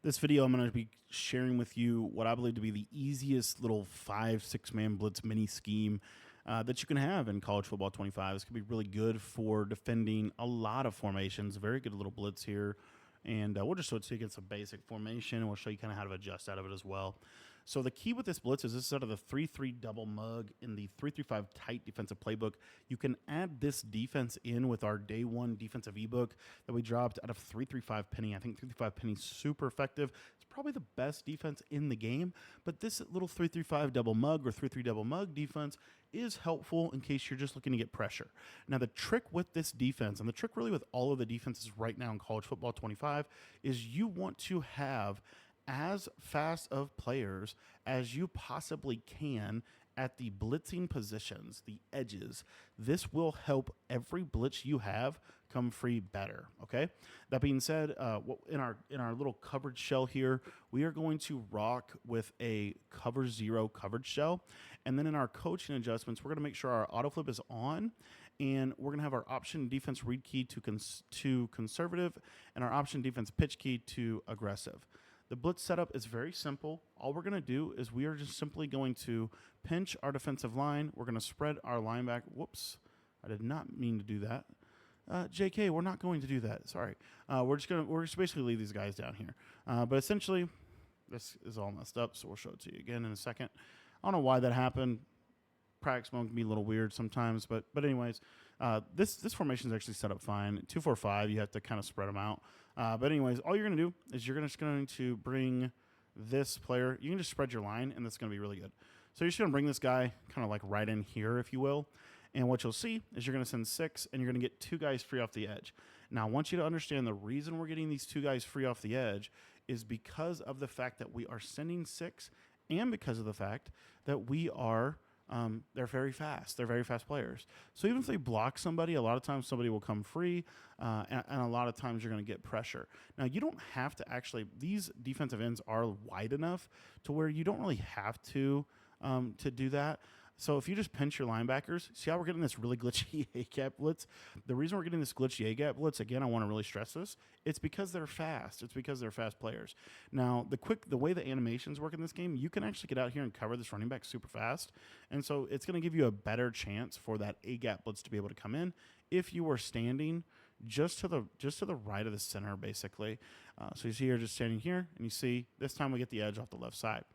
This video, I'm going to be sharing with you what I believe to be the easiest little 5-6 man blitz mini scheme that you can have in college football 25. This could be really good for defending a lot of formations. Very good little blitz here. And we'll just show it to you against a basic formation, and we'll show you kind of how to adjust out of it as well. So the key with this blitz is this is out of the 3-3 double mug in the 3-3-5 tight defensive playbook. You can add this defense in with our day one defensive ebook that we dropped out of 3-3-5 penny. I think 3-3-5 penny is super effective. It's probably the best defense in the game, but this little 3-3-5 double mug or 3-3 double mug defense is helpful in case you're just looking to get pressure. Now, the trick with this defense, and the trick really with all of the defenses right now in college football 25, is you want to have as fast of players as you possibly can at the blitzing positions, the edges. This will help every blitz you have come free better. Okay. That being said, in our little coverage shell here, we are going to rock with a cover zero coverage shell, and then in our coaching adjustments, we're going to make sure our auto flip is on. And we're going to have our option defense read key to conservative and our option defense pitch key to aggressive. The blitz setup is very simple. All we're going to do is we are just simply going to pinch our defensive line. We're going to spread our linebacker. Whoops, I did not mean to do that. JK, we're not going to do that. Sorry. We're just basically leave these guys down here. But essentially, this is all messed up, so we'll show it to you again in a second. I don't know why that happened. Practice mode can be a little weird sometimes, but anyways, this formation is actually set up fine. 2-4-5, you have to kind of spread them out. But anyways, all you're going to do is you're just going to bring this player. You can just spread your line, and that's going to be really good. So you're just going to bring this guy kind of like right in here, if you will. And what you'll see is you're going to send 6, and you're going to get 2 guys free off the edge. Now, I want you to understand the reason we're getting these 2 guys free off the edge is because of the fact that we are sending 6 and because of the fact that we are they're very fast. They're very fast players. So even if they block somebody, a lot of times somebody will come free, and a lot of times you're going to get pressure. Now, you don't have to actually – these defensive ends are wide enough to where you don't really have to do that. So if you just pinch your linebackers, see how we're getting this really glitchy A-gap blitz? The reason we're getting this glitchy A-gap blitz, again, I want to really stress this, it's because they're fast. It's because they're fast players. Now, the way the animations work in this game, you can actually get out here and cover this running back super fast. And so it's going to give you a better chance for that A-gap blitz to be able to come in if you were standing just to the right of the center, basically. So you see here, just standing here, and you see this time we get the edge off the left side.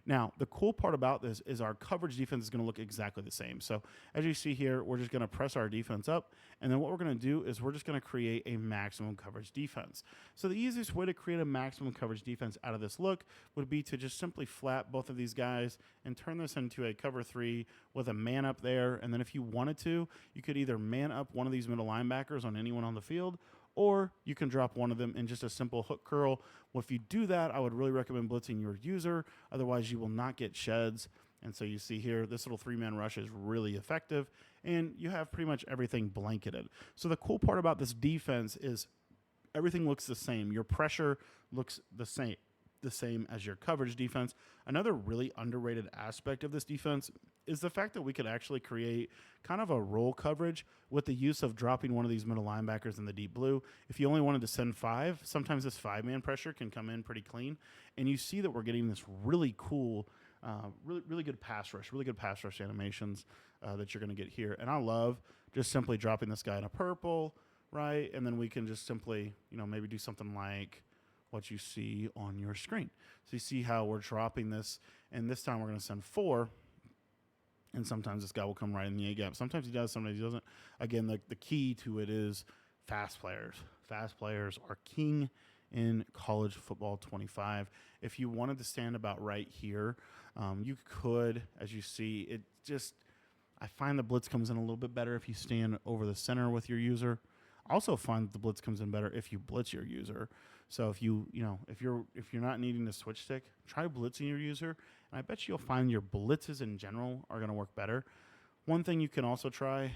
Now, the cool part about this is our coverage defense is going to look exactly the same. So as you see here, we're just going to press our defense up, and then what we're going to do is we're just going to create a maximum coverage defense. So the easiest way to create a maximum coverage defense out of this look would be to just simply flat both of these guys and turn this into a cover 3 with a man up there. And then if you wanted to, you could either man up one of these middle linebackers on anyone on the field, or you can drop one of them in just a simple hook curl. Well, if you do that, I would really recommend blitzing your user. Otherwise, you will not get sheds. And so you see here, this little 3-man rush is really effective, and you have pretty much everything blanketed. So the cool part about this defense is everything looks the same. Your pressure looks the same as your coverage defense. Another really underrated aspect of this defense is the fact that we could actually create kind of a roll coverage with the use of dropping one of these middle linebackers in the deep blue. If you only wanted to send 5, sometimes this 5-man pressure can come in pretty clean. And you see that we're getting this really cool, really good pass rush animations that you're going to get here. And I love just simply dropping this guy in a purple, right? And then we can just simply, maybe do something like what you see on your screen. So you see how we're dropping this, and this time we're going to send 4, and sometimes this guy will come right in the A-gap. Sometimes he does, sometimes he doesn't. Again, the key to it is fast players. Fast players are king in college football 25. If you wanted to stand about right here, you could, as you see, I find the blitz comes in a little bit better if you stand over the center with your user. I also find that the blitz comes in better if you blitz your user. So if if you're not needing to switch stick, try blitzing your user, and I bet you'll find your blitzes in general are going to work better. One thing you can also try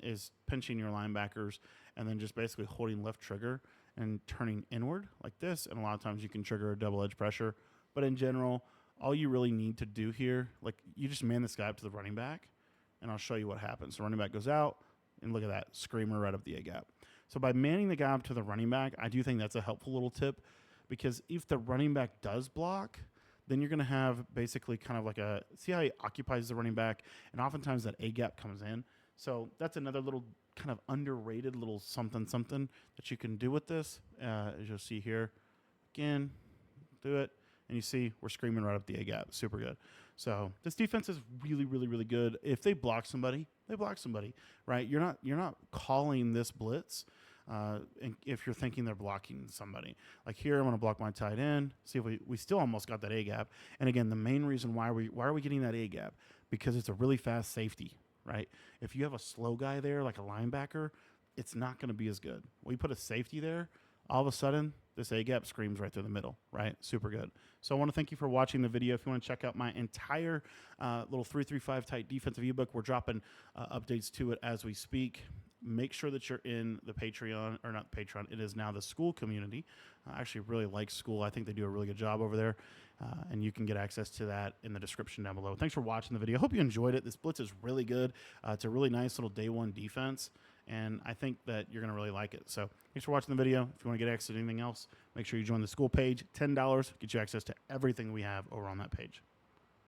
is pinching your linebackers and then just basically holding left trigger and turning inward like this. And a lot of times you can trigger a double edge pressure. But in general, all you really need to do here, like you just man this guy up to the running back, and I'll show you what happens. The running back goes out, and look at that, screamer right up the A-gap. So by manning the guy up to the running back, I do think that's a helpful little tip. because if the running back does block, then you're going to have basically kind of like a, see how he occupies the running back, and oftentimes that A gap comes in. So that's another little kind of underrated little something that you can do with this. As you'll see here, again, do it, and you see we're screaming right up the A gap. Super good. So this defense is really, really, really good. If they block somebody, they block somebody, right? You're not calling this blitz. And if you're thinking they're blocking somebody, like here, I'm going to block my tight end. See if we still almost got that A gap. And again, the main reason why are we getting that A gap? Because it's a really fast safety, right? If you have a slow guy there, like a linebacker, it's not going to be as good. When you put a safety there, all of a sudden, this A gap screams right through the middle, right? Super good. So I want to thank you for watching the video. If you want to check out my entire little 3-3-5 tight defensive ebook, we're dropping updates to it as we speak. Make sure that you're in the Patreon, or not the Patreon, it is now the school community. I actually really like school. I think they do a really good job over there, and you can get access to that in the description down below. Thanks for watching the video. Hope you enjoyed it. This blitz is really good. It's a really nice little day one defense, and I think that you're going to really like it. So thanks for watching the video. If you want to get access to anything else, make sure you join the school page. $10 get you access to everything we have over on that page.